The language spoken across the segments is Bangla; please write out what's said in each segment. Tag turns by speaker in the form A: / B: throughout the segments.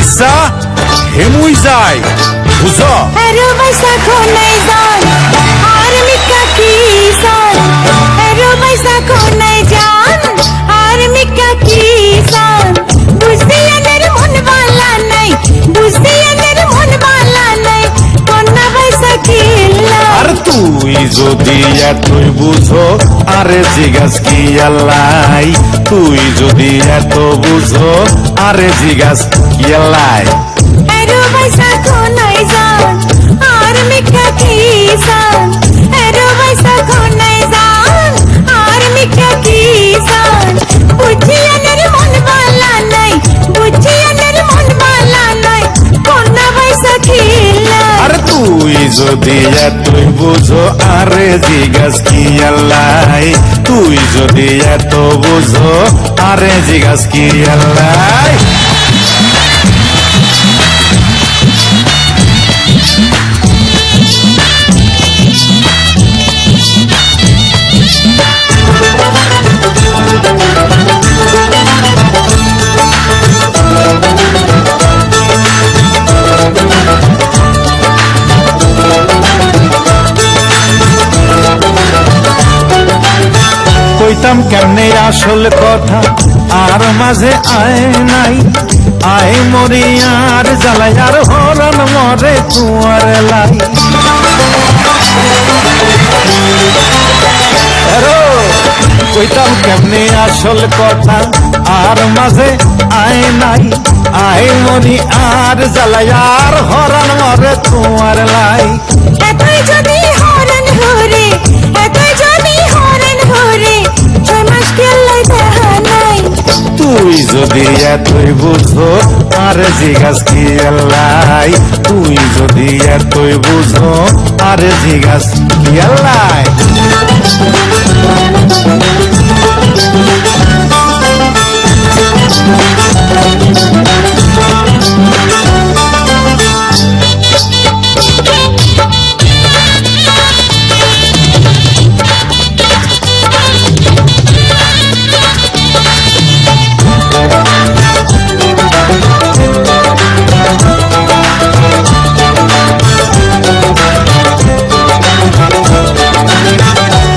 A: ইচ্ছা হেমুই যায় বুঝো
B: এরো পয়সা কোনাই যান আর মিকা কিসান এরো পয়সা কোনাই যান আর মিকা কিসান বুঝতে এদের মন বালা নাই বুঝতে এদের মন বালা নাই কোনা পয়সা কিল্লা
A: আর তুই যদি এতই বুঝো আরে জিগাস কি আল্লাই তুই যদি এত বুঝো আরে জিগাস কি আল্লাই
B: এরো পয়সা কোনাই যান আর মিকা কিসান এরো পয়সা কোনাই যান আর মিকা কিসান বুঝি এদের মন বালা নাই বুঝি এদের মন বালা নাই কোনা পয়সা কিল্লা
A: আর তুই যদি এতই বুঝো আরে জিগাস কি আল্লাই তুই যদি এত বুঝো আরে জিগাস কি আল্লাই কইতাম কেমনে আসল কথা আর মাঝে আয় নাই আয় মরি আর জ্বালাই আর হরণ মরে কুয়ার লাই কইতাম কেমনে আসল কথা আর মাঝে আয় নাই আয় মরি আর জ্বালাই আর হরণ মরে কুয়ার লাই
B: এতই যদি হরণ হরে এতই যদি হরণ হরে 6 মাস কেল্লাই দেখা নাই
A: তুই যদি এতই বুঝো আর জিগাস কি আল্লাই তুই যদি এতই বুঝো আর জিগাস কি আল্লাই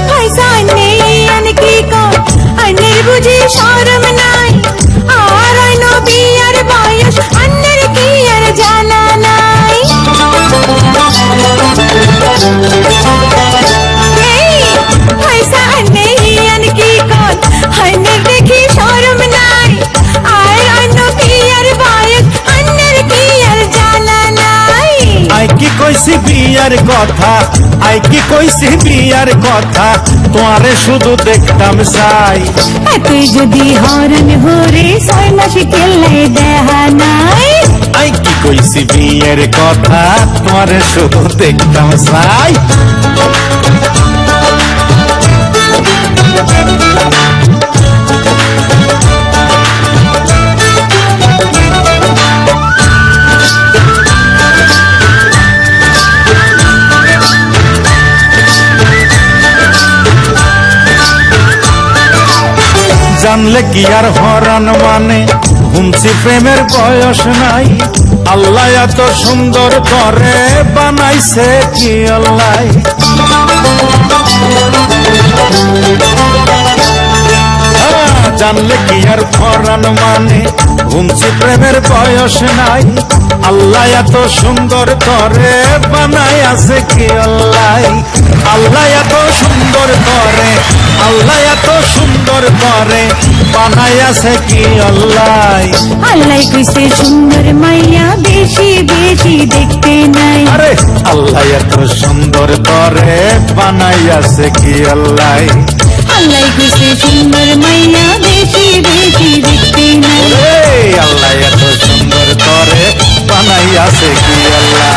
B: পয়সা নেই আনে কি কর আনের বুঝি শরম নাই আর আইনো বিয়ার বয়স আনের কি আর জানা নাই এই পয়সা নেই আনে কি কর আনের দেখি শরম নাই আর আইনো বিয়ার বয়স আনের কি আর জানা নাই
A: আই কি কইছি বিয়ার কথা আই কি কইছি বিয়ার কথা তোমারে শুধু দেখতাম চাই
B: তুই যদি হরণ হরে 6 মাস কেল্লাই দেখা নাই
A: আই কি কইছি বিয়ের কথা তোমারে শুধু দেখতাম চাই জানলে কি আর হরণ মানে হুমছি প্রেমের বয়স নাই আল্লাহ এত সুন্দর করে বানাইছে কি আল্লাহ জানলে কি আর হরণ মানে হুমছি প্রেমের বয়স নাই আল্লাহ এত সুন্দর করে বানাই আছে কি আল্লাহ আল্লাহ এত সুন্দর করে আল্লাহ এত সুন্দর করে বানাই আছে কি আল্লাহ
B: আল্লাহ কইছে সুন্দর মাইয়া বেশি বেশি দেখতে নাই
A: আরে আল্লাহ এত সুন্দর করে বানাই আছে কি আল্লাহ
B: আল্লাহ কইছে সুন্দর মাইয়া বেশি বেশি দেখতে নাই
A: আল্লাহ এত সুন্দর করে বানাই আছে কি আল্লাহ